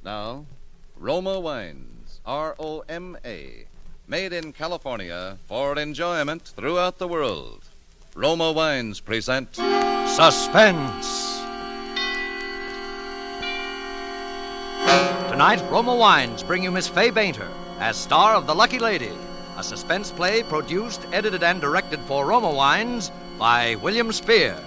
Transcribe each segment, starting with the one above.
Now, Roma Wines, R-O-M-A, made in California for enjoyment throughout the world. Roma Wines present Suspense. Tonight, Roma Wines bring you Miss Fay Bainter as star of The Lucky Lady, a suspense play produced, edited, and directed for Roma Wines by William Spear.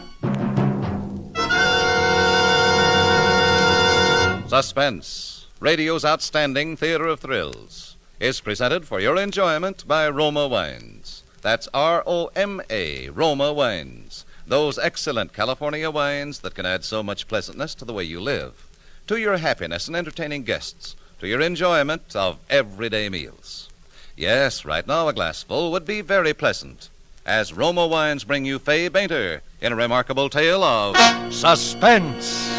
Suspense, radio's outstanding theater of thrills, is presented for your enjoyment by Roma Wines. That's R-O-M-A, Roma Wines. Those excellent California wines that can add so much pleasantness to the way you live, to your happiness in entertaining guests, to your enjoyment of everyday meals. Yes, right now a glassful would be very pleasant, as Roma Wines bring you Fay Bainter in a remarkable tale of Suspense.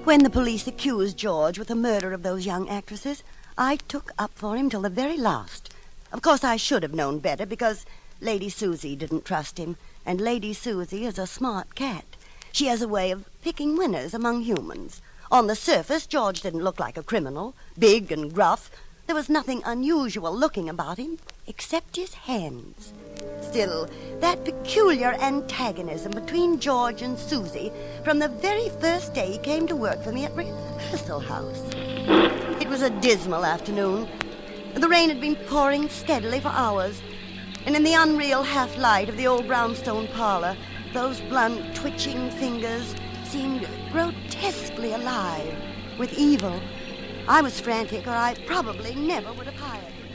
When the police accused George with the murder of those young actresses, I took up for him till the very last. Of course, I should have known better because Lady Susie didn't trust him, and Lady Susie is a smart cat. She has a way of picking winners among humans. On the surface, George didn't look like a criminal, big and gruff. There was nothing unusual looking about him, except his hands. Still, that peculiar antagonism between George and Susie from the very first day he came to work for me at rehearsal house. It was a dismal afternoon. The rain had been pouring steadily for hours, and in the unreal half-light of the old brownstone parlor, those blunt, twitching fingers seemed grotesquely alive with evil. I was frantic, or I probably never would have hired him.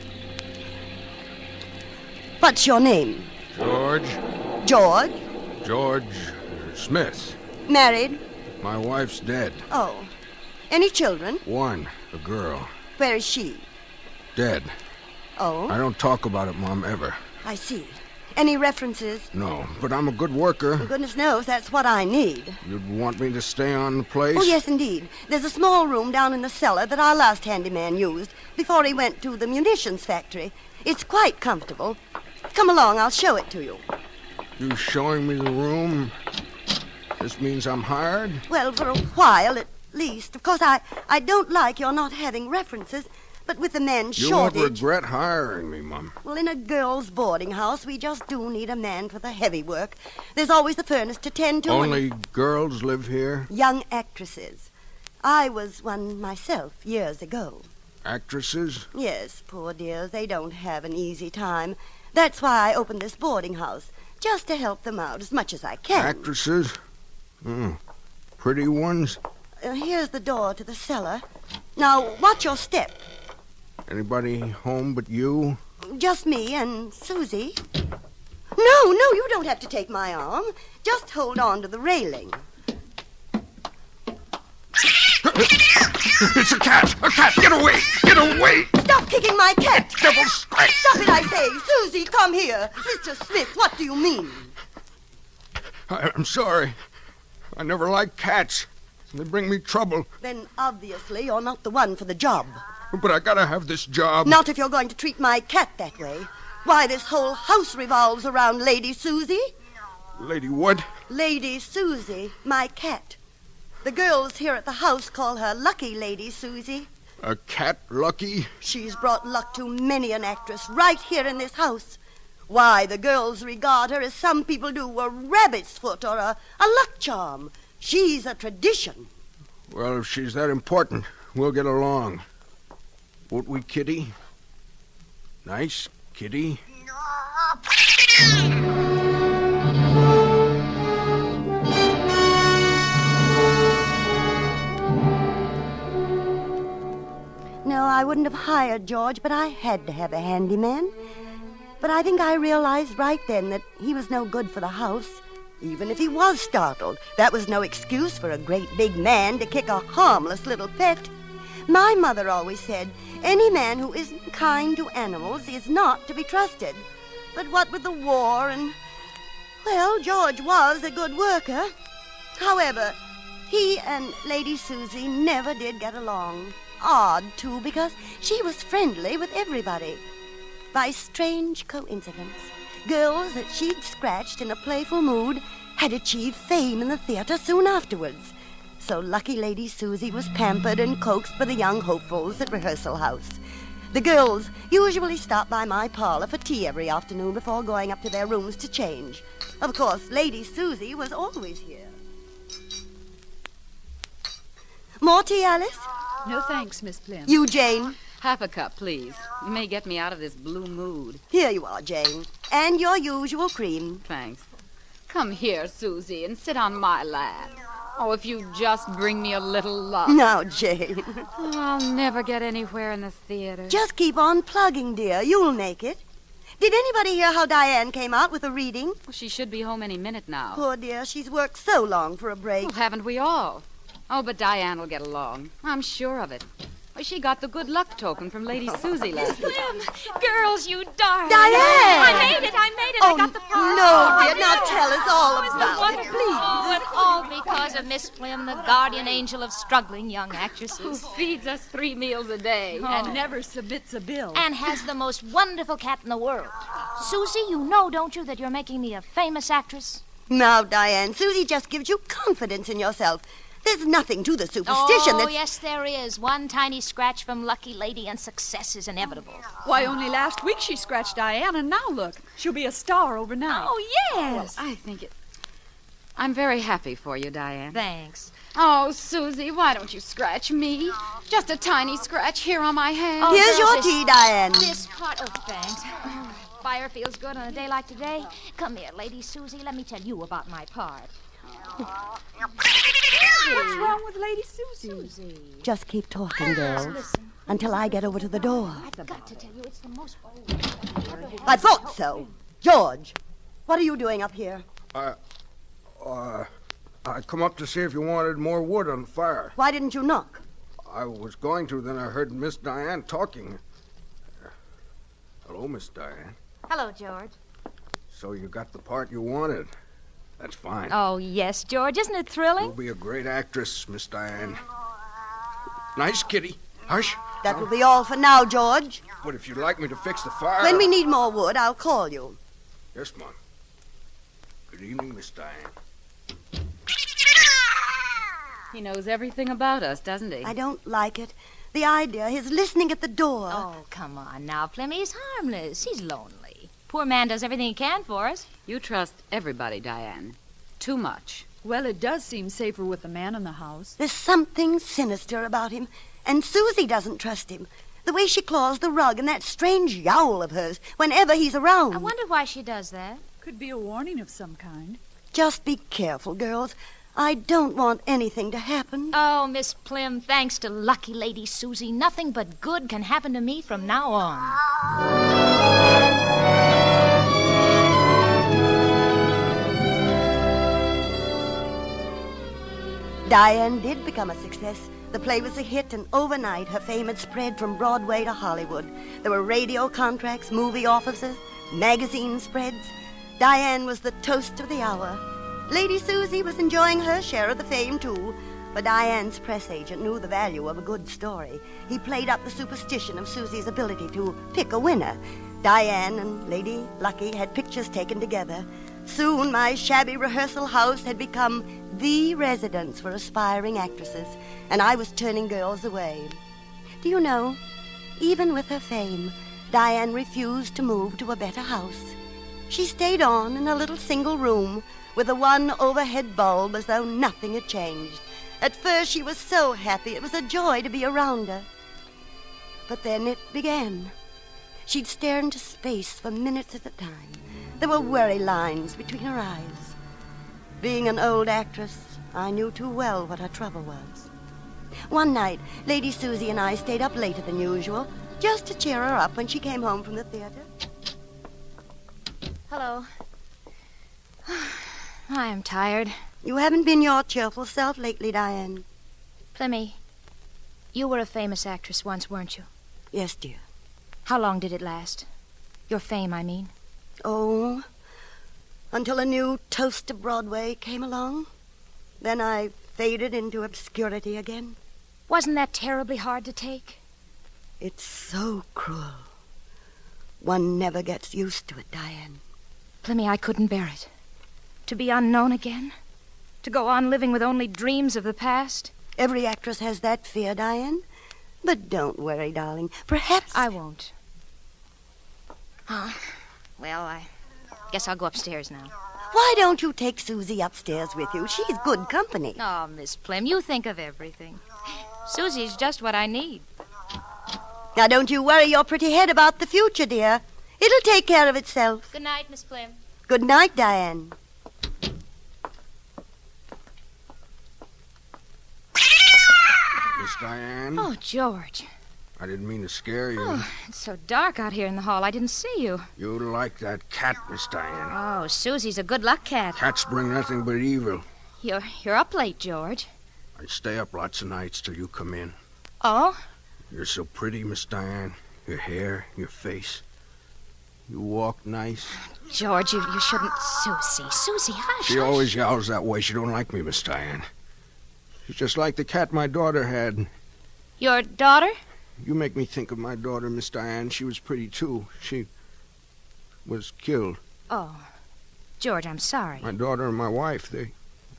What's your name? George. George? George Smith. Married? My wife's dead. Oh. Any children? One, a girl. Where is she? Dead. Oh? I don't talk about it, Mom, ever. I see. Any references? No, but I'm a good worker. Goodness knows that's what I need. You'd want me to stay on the place? Oh, yes, indeed. There's a small room down in the cellar that our last handyman used before he went to the munitions factory. It's quite comfortable. Come along, I'll show it to you. You showing me the room? This means I'm hired? Well, for a while at least. Of course, I don't like your not having references, but with the men's shortage... You won't regret hiring me, Mom. Well, in a girls' boarding house, we just do need a man for the heavy work. There's always the furnace to tend to. Only girls live here? Young actresses. I was one myself years ago. Actresses? Yes, poor dears, they don't have an easy time. That's why I opened this boarding house, just to help them out as much as I can. Actresses? Pretty ones? Here's the door to the cellar. Now, watch your step. Anybody home but you? Just me and Susie. No, you don't have to take my arm. Just hold on to the railing. It's a cat! A cat! Get away! Get away! Stop kicking my cat! Devil strike! Stop it, I say! Susie, come here! Mr. Smith, what do you mean? I'm sorry. I never liked cats. They bring me trouble. Then obviously you're not the one for the job. But I gotta have this job. Not if you're going to treat my cat that way. Why, this whole house revolves around Lady Susie. Lady what? Lady Susie, my cat. The girls here at the house call her Lucky Lady Susie. A cat lucky? She's brought luck to many an actress right here in this house. Why, the girls regard her as some people do a rabbit's foot or a luck charm. She's a tradition. Well, if she's that important, we'll get along. Won't we, Kitty? Nice, Kitty. No, I wouldn't have hired George, but I had to have a handyman. But I think I realized right then that he was no good for the house. Even if he was startled, that was no excuse for a great big man to kick a harmless little pet. My mother always said, any man who isn't kind to animals is not to be trusted. But what with the war and... Well, George was a good worker. However, he and Lady Susie never did get along. Odd, too, because she was friendly with everybody. By strange coincidence, girls that she'd scratched in a playful mood had achieved fame in the theater soon afterwards. So lucky Lady Susie was pampered and coaxed by the young hopefuls at rehearsal house. The girls usually stop by my parlor for tea every afternoon before going up to their rooms to change. Of course, Lady Susie was always here. More tea, Alice? No thanks, Miss Plim. You, Jane? Half a cup, please. You may get me out of this blue mood. Here you are, Jane. And your usual cream. Thanks. Come here, Susie, and sit on my lap. Oh, if you just bring me a little luck. Now, Jane. Oh, I'll never get anywhere in the theater. Just keep on plugging, dear. You'll make it. Did anybody hear how Diane came out with a reading? Well, she should be home any minute now. Poor dear, she's worked so long for a break. Well, haven't we all? Oh, but Diane will get along. I'm sure of it. Well, she got the good luck token from Lady Susie last week. Girls, you darling. Diane! I made it. Oh, I got the part. no, dear. Now tell us all Oh, isn't it about it. wonderful? Oh, and all because of Miss Plim, the guardian angel of struggling young Who actresses. feeds us 3 meals a day. And never submits a bill. And has the most wonderful cat in the world. Susie, you know, don't you, that you're making me a famous actress? Now, Diane, Susie just gives you confidence in yourself. There's nothing to the superstition Oh, that's... yes, there is. One tiny scratch from Lucky Lady and success is inevitable. Why, only last week she scratched Diane, and now look, she'll be a star overnight. Oh, yes. I think it... I'm very happy for you, Diane. Thanks. Oh, Susie, why don't you scratch me? Just a tiny scratch here on my hand. Oh, Here's girls, your tea, Diane. This part, oh, thanks. Fire feels good on a day like today. Come here, Lady Susie. Let me tell you about my part. What's wrong with Lady Susie? Susie. Just keep talking, girls, Listen, until I get over to the door. I've got to tell you, it's the most... I thought so. George, what are you doing up here? I come up to see if you wanted more wood on the fire. Why didn't you knock? I was going to, then I heard Miss Diane talking. Hello, Miss Diane. Hello, George. So you got the part you wanted. That's fine. Oh, yes, George. Isn't it You'll thrilling? be a great actress, Miss Diane. Nice kitty. Hush. That will be all for now, George. But if you'd like me to fix the fire... When we need more wood, I'll call you. Yes, Mom. Good evening, Miss Diane. He knows everything about us, doesn't he? I don't like it. The idea, his listening at the door. Oh, come on now, Plim. He's harmless. He's lonely. Poor man does everything he can for us. You trust everybody, Diane. Too much. Well, it does seem safer with a man in the house. There's something sinister about him, and Susie doesn't trust him. The way she claws the rug and that strange yowl of hers whenever he's around. I wonder why she does that. Could be a warning of some kind. Just be careful, girls. I don't want anything to happen. Oh, Miss Plim, thanks to lucky Lady Susie, nothing but good can happen to me from now on. Diane did become a success. The play was a hit, and overnight her fame had spread from Broadway to Hollywood. There were radio contracts, movie offers, magazine spreads. Diane was the toast of the hour. Lady Susie was enjoying her share of the fame, too. But Diane's press agent knew the value of a good story. He played up the superstition of Susie's ability to pick a winner. Diane and Lady Lucky had pictures taken together. Soon my shabby rehearsal house had become the residence for aspiring actresses, and I was turning girls away. Do you know, even with her fame, Diane refused to move to a better house. She stayed on in a little single room with a one overhead bulb as though nothing had changed. At first she was so happy it was a joy to be around her. But then it began. She'd stare into space for minutes at a time. There were worry lines between her eyes. Being an old actress, I knew too well what her trouble was. One night, Lady Susie and I stayed up later than usual, just to cheer her up when she came home from the theater. Hello. I am tired. You haven't been your cheerful self lately, Diane. Plimmy, you were a famous actress once, weren't you? Yes, dear. How long did it last? Your fame, I mean. Oh, until a new toast to Broadway came along. Then I faded into obscurity again. Wasn't that terribly hard to take? It's so cruel. One never gets used to it, Diane. Plimmy, I couldn't bear it. To be unknown again. To go on living with only dreams of the past? Every actress has that fear, Diane. But don't worry, darling. Perhaps... I won't. Oh, well, I guess I'll go upstairs now. Why don't you take Susie upstairs with you? She's good company. Oh, Miss Plim, you think of everything. Susie's just what I need. Now, don't you worry your pretty head about the future, dear. It'll take care of itself. Good night, Miss Plim. Good night, Diane. Miss Diane? Oh, George. I didn't mean to scare you. Oh, it's so dark out here in the hall. I didn't see you. You like that cat, Miss Diane. Oh, Susie's a good luck cat. Cats bring nothing but evil. You're up late, George. I stay up lots of nights till you come in. Oh? You're so pretty, Miss Diane. Your hair, your face. You walk nice. George, you shouldn't... Susie, hush. She always yowls that way. She don't like me, Miss Diane. She's just like the cat my daughter had. Your daughter? You make me think of my daughter, Miss Diane. She was pretty, too. She was killed. Oh, George, I'm sorry. My daughter and my wife, they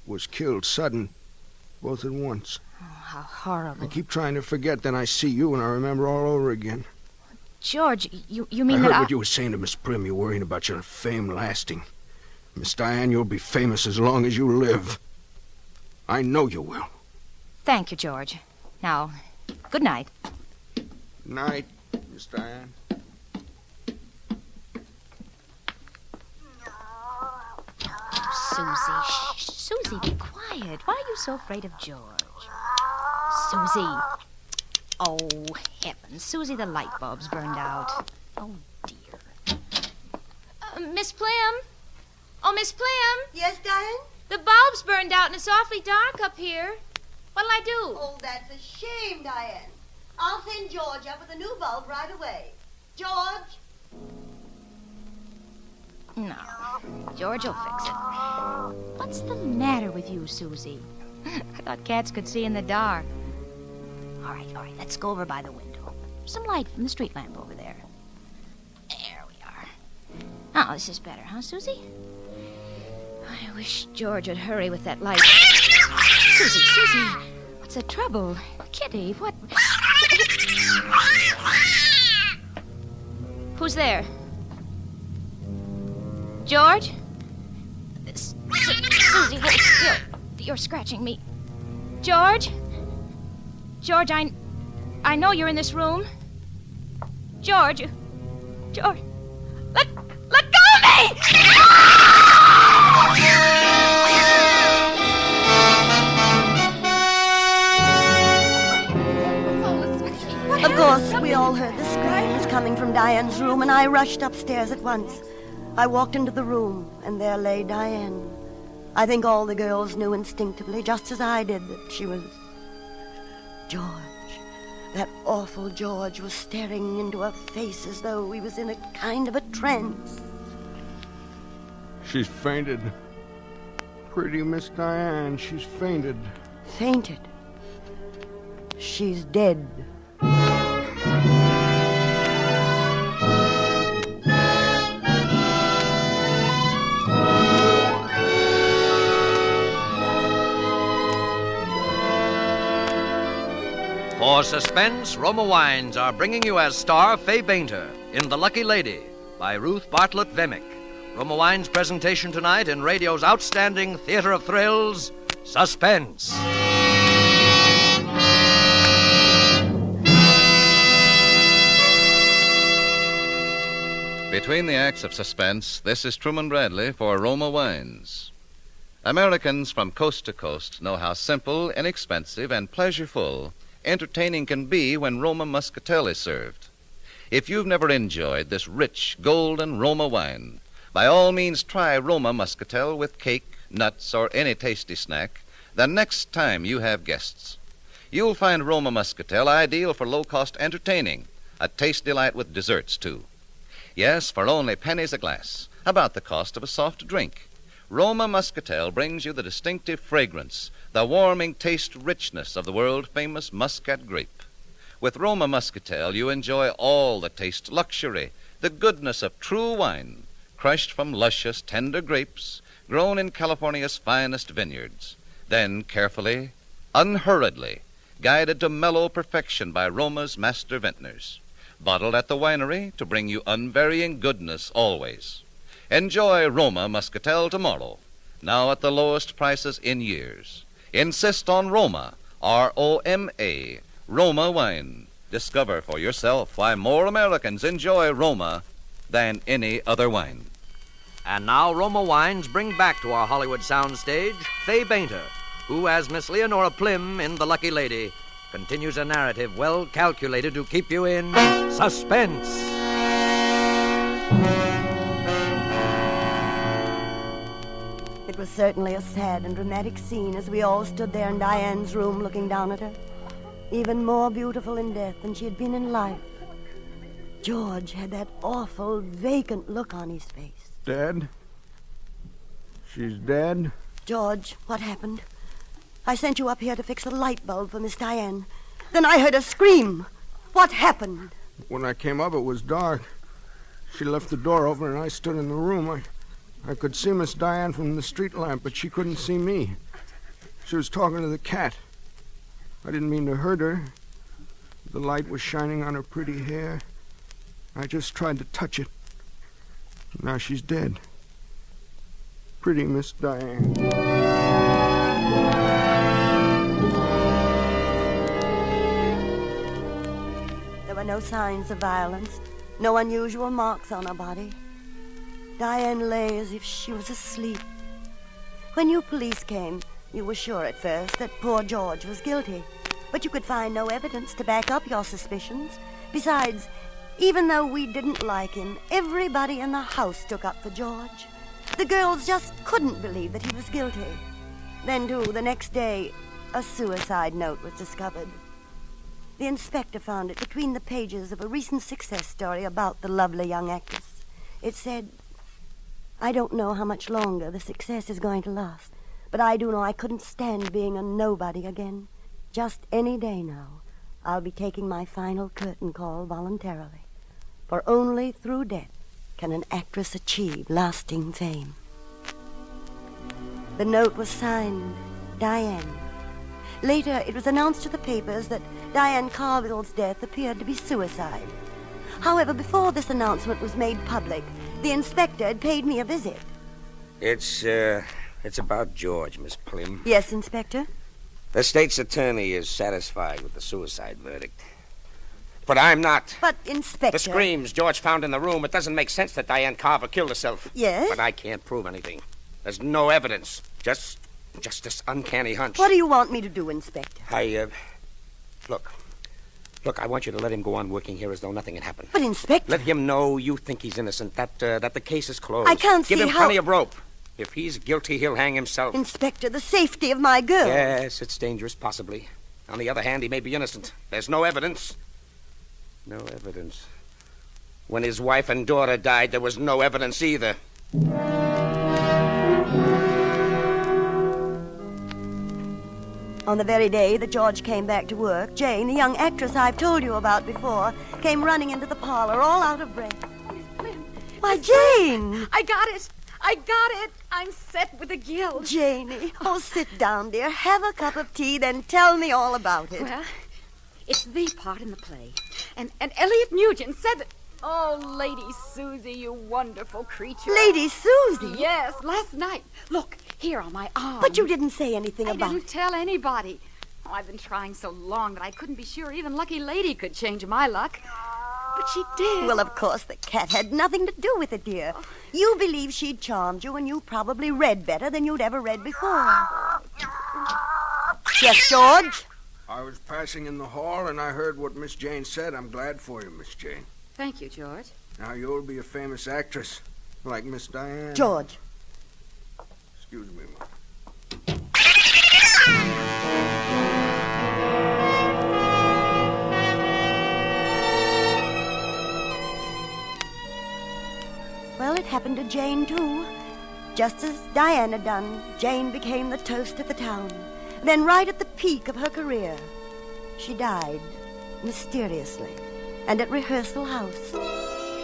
was killed sudden, both at once. Oh, how horrible. I keep trying to forget, then I see you and I remember all over again. George, you mean I that heard what you were saying to Miss Prim. You're worrying about your fame lasting. Miss Diane, you'll be famous as long as you live. I know you will. Thank you, George. Now, good night. Night, Miss Diane. Susie, shh. Susie, be quiet. Why are you so afraid of George? Susie. Oh, heavens. Susie, the light bulb's burned out. Oh, dear. Miss Plim? Oh, Miss Plim? Yes, Diane? The bulb's burned out and it's awfully dark up here. What'll I do? Oh, that's a shame, Diane. I'll send George up with a new bulb right away. George? No, George will fix it. What's the matter with you, Susie? I thought cats could see in the dark. All right, let's go over by the window. Some light from the street lamp over there. There we are. Oh, this is better, huh, Susie? I wish George would hurry with that light. Susie, what's the trouble? Kitty, what? Who's there? George? Susie, hold still. You're scratching me. George? George, I know you're in this room. George, let go of me! Of course, we all heard the screams coming from Diane's room, and I rushed upstairs at once. I walked into the room, and there lay Diane. I think all the girls knew instinctively, just as I did, that she was... George. That awful George was staring into her face as though he was in a kind of a trance. She's fainted. Pretty Miss Diane, she's fainted. Fainted. She's dead. For suspense, Roma Wines are bringing you as star Fay Bainter in The Lucky Lady by Ruth Bartlett Vemick. Roma Wines' presentation tonight in radio's outstanding theater of thrills, Suspense. Between the acts of suspense, this is Truman Bradley for Roma Wines. Americans from coast to coast know how simple, inexpensive, and pleasureful entertaining can be when Roma Muscatel is served. If you've never enjoyed this rich, golden Roma wine, by all means try Roma Muscatel with cake, nuts, or any tasty snack the next time you have guests. You'll find Roma Muscatel ideal for low-cost entertaining, a taste delight with desserts, too. Yes, for only pennies a glass, about the cost of a soft drink, Roma Muscatel brings you the distinctive fragrance, the warming taste richness of the world-famous Muscat grape. With Roma Muscatel, you enjoy all the taste luxury, the goodness of true wine, crushed from luscious, tender grapes, grown in California's finest vineyards, then carefully, unhurriedly, guided to mellow perfection by Roma's master vintners, bottled at the winery to bring you unvarying goodness always. Enjoy Roma Muscatel tomorrow, now at the lowest prices in years. Insist on Roma, R-O-M-A, Roma wine. Discover for yourself why more Americans enjoy Roma than any other wine. And now Roma Wines bring back to our Hollywood soundstage Fay Bainter, who, as Miss Leonora Plim in The Lucky Lady, continues a narrative well calculated to keep you in suspense. It was certainly a sad and dramatic scene as we all stood there in Diane's room looking down at her, even more beautiful in death than she had been in life. George had that awful, vacant look on his face. Dead? She's dead? George, what happened? I sent you up here to fix a light bulb for Miss Diane. Then I heard a scream. What happened? When I came up, it was dark. She left the door open and I stood in the room. I could see Miss Diane from the street lamp, but she couldn't see me. She was talking to the cat. I didn't mean to hurt her. The light was shining on her pretty hair. I just tried to touch it. Now she's dead. Pretty Miss Diane. There were no signs of violence, no unusual marks on her body. Diane lay as if she was asleep. When you police came, you were sure at first that poor George was guilty, but you could find no evidence to back up your suspicions. Besides, even though we didn't like him, everybody in the house took up for George. The girls just couldn't believe that he was guilty. Then, too, the next day, a suicide note was discovered. The inspector found it between the pages of a recent success story about the lovely young actress. It said, "I don't know how much longer the success is going to last, but I do know I couldn't stand being a nobody again. Just any day now, I'll be taking my final curtain call voluntarily. For only through death can an actress achieve lasting fame." The note was signed, Diane. Later, it was announced to the papers that Diane Carville's death appeared to be suicide. However, before this announcement was made public, the inspector had paid me a visit. It's about George, Miss Plim. Yes, Inspector? The state's attorney is satisfied with the suicide verdict. But I'm not. But, Inspector... The screams George found in the room, it doesn't make sense that Diane Carver killed herself. Yes? But I can't prove anything. There's no evidence. Just this uncanny hunch. What do you want me to do, Inspector? Look, I want you to let him go on working here as though nothing had happened. But, Inspector... Let him know you think he's innocent, that the case is closed. I can't see Give him how... plenty of rope. If he's guilty, he'll hang himself. Inspector, the safety of my girl... Yes, it's dangerous, possibly. On the other hand, he may be innocent. There's no evidence. No evidence. When his wife and daughter died, there was no evidence either. On the very day that George came back to work, Jane, the young actress I've told you about before, came running into the parlor, all out of breath. Why, Jane! I got it. I'm set with a gill. Janie, oh, sit down, dear. Have a cup of tea, then tell me all about it. Well, it's the part in the play. And Elliot Nugent said that... Oh, Lady Susie, you wonderful creature. Lady Susie? Yes, last night. Look, here on my arm. But you didn't say anything about I didn't tell anybody. Oh, I've been trying so long that I couldn't be sure even Lucky Lady could change my luck. But she did. Well, of course, the cat had nothing to do with it, dear. You believe she'd charmed you, and you probably read better than you'd ever read before. Yes, George? I was passing in the hall, and I heard what Miss Jane said. I'm glad for you, Miss Jane. Thank you, George. Now you'll be a famous actress, like Miss Diane. George. Excuse me, Mom. Well, it happened to Jane, too. Just as Diane had done, Jane became the toast of the town. Then, right at the peak of her career, she died, mysteriously, and at rehearsal house.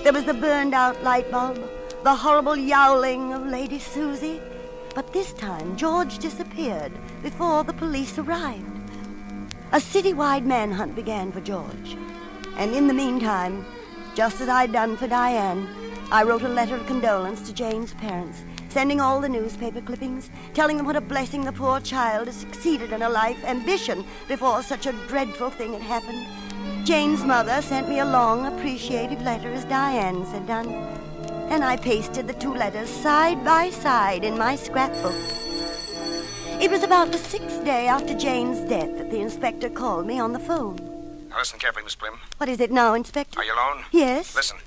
There was the burned-out light bulb, the horrible yowling of Lady Susie, But this time, George disappeared before the police arrived. A citywide manhunt began for George. And in the meantime, just as I'd done for Diane, I wrote a letter of condolence to Jane's parents, sending all the newspaper clippings, telling them what a blessing the poor child had succeeded in her life ambition before such a dreadful thing had happened. Jane's mother sent me a long, appreciative letter as Diane's had done, and I pasted the two letters side by side in my scrapbook. It was about the 6th day after Jane's death that the inspector called me on the phone. Now listen carefully, Miss Plim. What is it now, Inspector? Are you alone? Yes. Listen.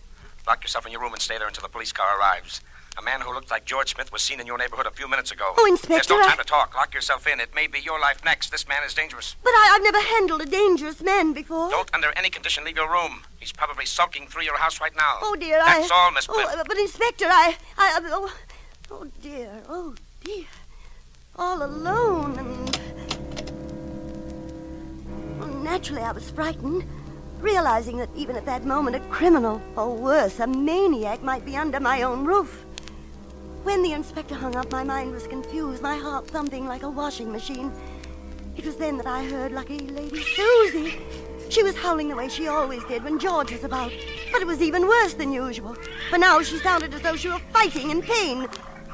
Lock yourself in your room and stay there until the police car arrives. A man who looked like George Smith was seen in your neighborhood a few minutes ago. Oh, Inspector, There's no time to talk. Lock yourself in. It may be your life next. This man is dangerous. But I've never handled a dangerous man before. Don't under any condition leave your room. He's probably sulking through your house right now. Oh, dear, That's all, Miss Plim. Oh, but Inspector, oh, dear. All alone and... Well, naturally, I was frightened, realizing that even at that moment a criminal, or worse, a maniac, might be under my own roof. When the inspector hung up, my mind was confused, my heart thumping like a washing machine. It was then that I heard lucky Lady Susie. She was howling the way she always did when George was about. But it was even worse than usual, for now she sounded as though she were fighting in pain.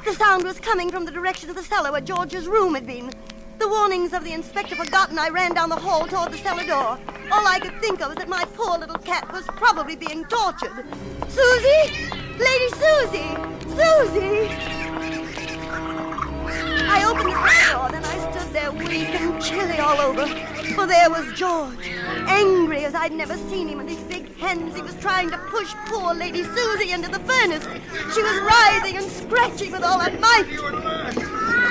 The sound was coming from the direction of the cellar where George's room had been. The warnings of the inspector forgotten, I ran down the hall toward the cellar door. All I could think of was that my poor little cat was probably being tortured. Susie! Lady Susie! Susie! I opened the front door, then I stood there weak and chilly all over. For there was George, angry as I'd never seen him. With his big hands, he was trying to push poor Lady Susie into the furnace. She was writhing and scratching with all her might. You at last! I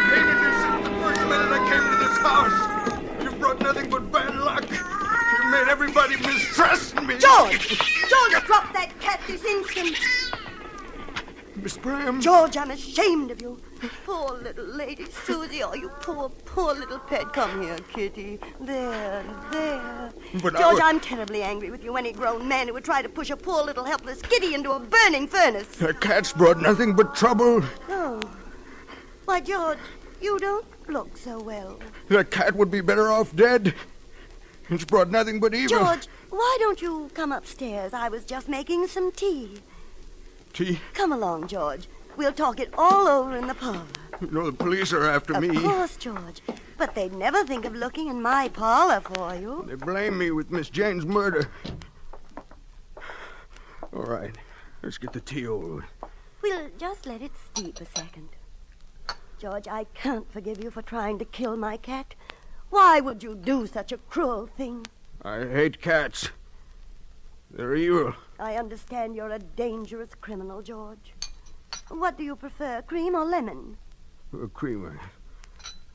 hated you since the first minute I came to this house. You brought nothing but bad luck. You made everybody mistrust me. George! George, drop that cat this instant! Miss Prim. George, I'm ashamed of you. Poor little Lady Susie. Oh, you poor little pet. Come here, kitty. There. But George, I'm terribly angry with you, any grown man who would try to push a poor little helpless kitty into a burning furnace. The cat's brought nothing but trouble. Oh. Why, George, you don't look so well. The cat would be better off dead. It's brought nothing but evil. George, why don't you come upstairs? I was just making some tea. Tea? Come along, George. We'll talk it all over in the parlor. You know the police are after me. Of course, George. But they'd never think of looking in my parlor for you. They blame me with Miss Jane's murder. All right. Let's get the tea over with. We'll just let it steep a second. George, I can't forgive you for trying to kill my cat. Why would you do such a cruel thing? I hate cats. They're evil. I understand you're a dangerous criminal, George. What do you prefer, cream or lemon? Creamer.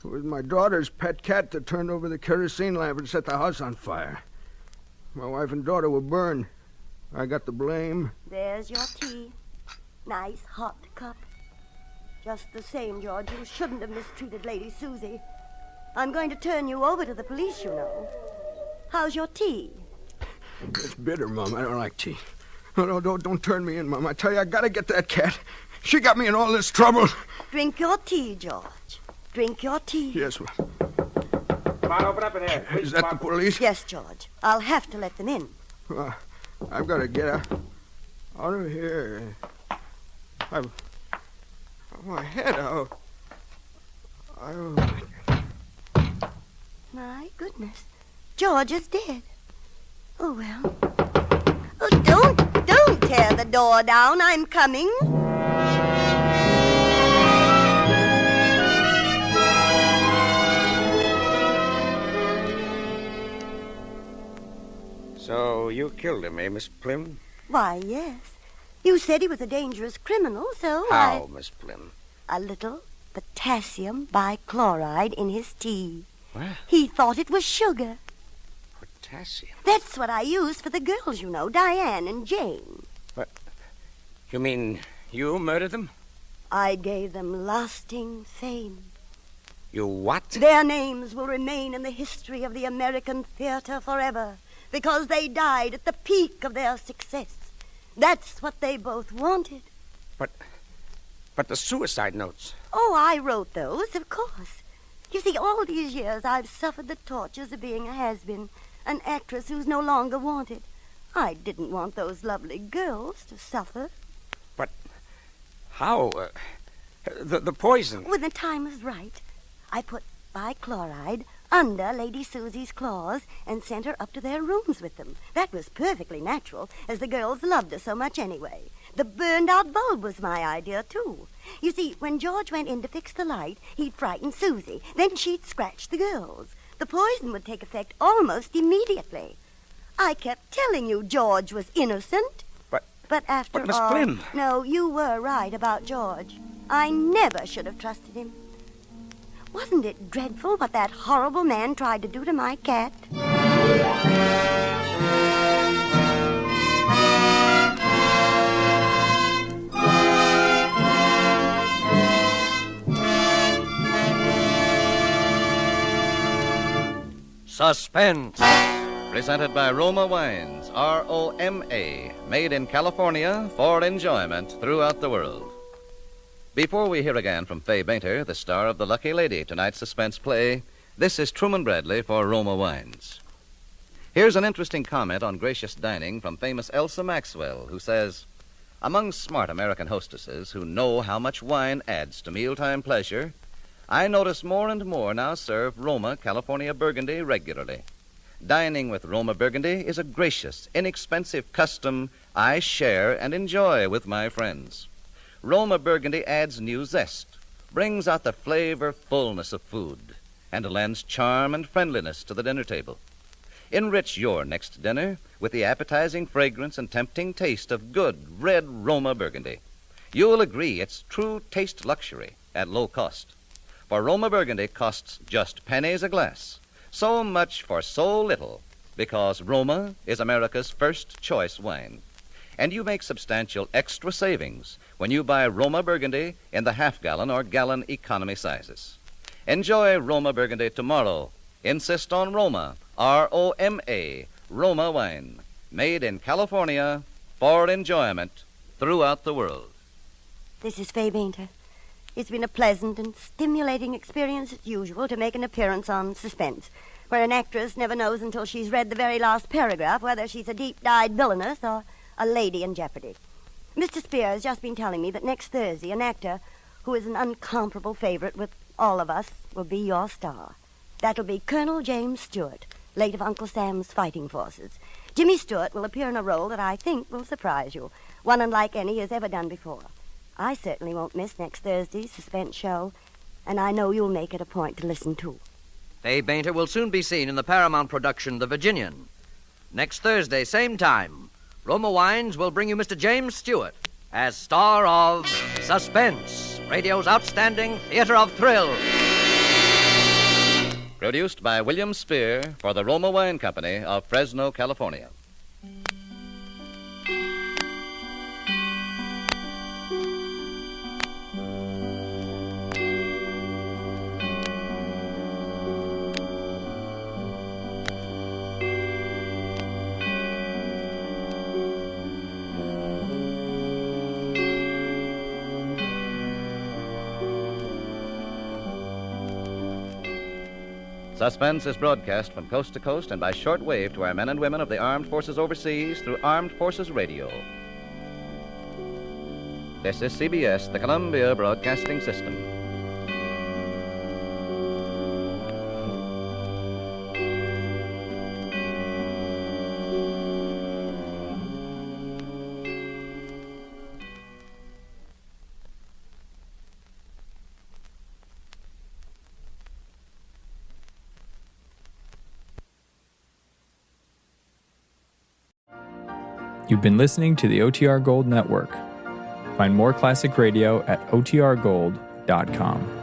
It was my daughter's pet cat that turned over the kerosene lamp and set the house on fire. My wife and daughter were burned. I got the blame. There's your tea. Nice hot cup. Just the same, George, you shouldn't have mistreated Lady Susie. I'm going to turn you over to the police, you know. How's your tea? It's bitter, Mom. I don't like tea. No, don't turn me in, Mom. I tell you, I gotta get that cat. She got me in all this trouble. Drink your tea, George. Drink your tea. Yes, Mom. Come on, open up in here. Is that the police? Yes, George. I'll have to let them in. I've got to get out of here. My head out. My goodness. George is dead. Oh, well. Oh, don't tear the door down. I'm coming. So you killed him, eh, Miss Plim? Why, yes. You said he was a dangerous criminal, so How, Miss Plim? A little potassium bichloride in his tea. What? He thought it was sugar. Potassium? That's what I used for the girls, you know, Diane and Jane. What? You mean you murdered them? I gave them lasting fame. You what? Their names will remain in the history of the American theater forever because they died at the peak of their success. That's what they both wanted. But But the suicide notes. Oh, I wrote those, of course. You see, all these years I've suffered the tortures of being a has-been, an actress who's no longer wanted. I didn't want those lovely girls to suffer. But how? The poison. When the time was right, I put bichloride under Lady Susie's claws and sent her up to their rooms with them. That was perfectly natural, as the girls loved her so much anyway. The burned-out bulb was my idea, too. You see, when George went in to fix the light, he'd frighten Susie. Then she'd scratch the girls. The poison would take effect almost immediately. I kept telling you George was innocent. But after But Miss all... Flynn... No, you were right about George. I never should have trusted him. Wasn't it dreadful what that horrible man tried to do to my cat? Suspense. Presented by Roma Wines, R-O-M-A, made in California for enjoyment throughout the world. Before we hear again from Fay Bainter, the star of The Lucky Lady, tonight's suspense play, this is Truman Bradley for Roma Wines. Here's an interesting comment on gracious dining from famous Elsa Maxwell, who says, among smart American hostesses who know how much wine adds to mealtime pleasure, I notice more and more now serve Roma California Burgundy regularly. Dining with Roma Burgundy is a gracious, inexpensive custom I share and enjoy with my friends. Roma Burgundy adds new zest, brings out the flavor fullness of food, and lends charm and friendliness to the dinner table. Enrich your next dinner with the appetizing fragrance and tempting taste of good red Roma Burgundy. You'll agree it's true taste luxury at low cost. For Roma Burgundy costs just pennies a glass. So much for so little, because Roma is America's first choice wine. And you make substantial extra savings when you buy Roma Burgundy in the half-gallon or gallon economy sizes. Enjoy Roma Burgundy tomorrow. Insist on Roma, R-O-M-A, Roma wine, made in California for enjoyment throughout the world. This is Fay Bainter. It's been a pleasant and stimulating experience as usual to make an appearance on Suspense, where an actress never knows until she's read the very last paragraph whether she's a deep-dyed villainess or a lady in jeopardy. Mr. Spear has just been telling me that next Thursday an actor who is an uncomparable favorite with all of us will be your star. That'll be Colonel James Stewart, late of Uncle Sam's fighting forces. Jimmy Stewart will appear in a role that I think will surprise you, one unlike any he has ever done before. I certainly won't miss next Thursday's suspense show, and I know you'll make it a point to listen to. Fay Bainter will soon be seen in the Paramount production, The Virginian. Next Thursday, same time, Roma Wines will bring you Mr. James Stewart as star of Suspense, radio's outstanding theater of thrill. Produced by William Spear for the Roma Wine Company of Fresno, California. Suspense is broadcast from coast to coast and by shortwave to our men and women of the Armed Forces overseas through Armed Forces Radio. This is CBS, the Columbia Broadcasting System. You've been listening to the OTR Gold Network. Find more classic radio at otrgold.com.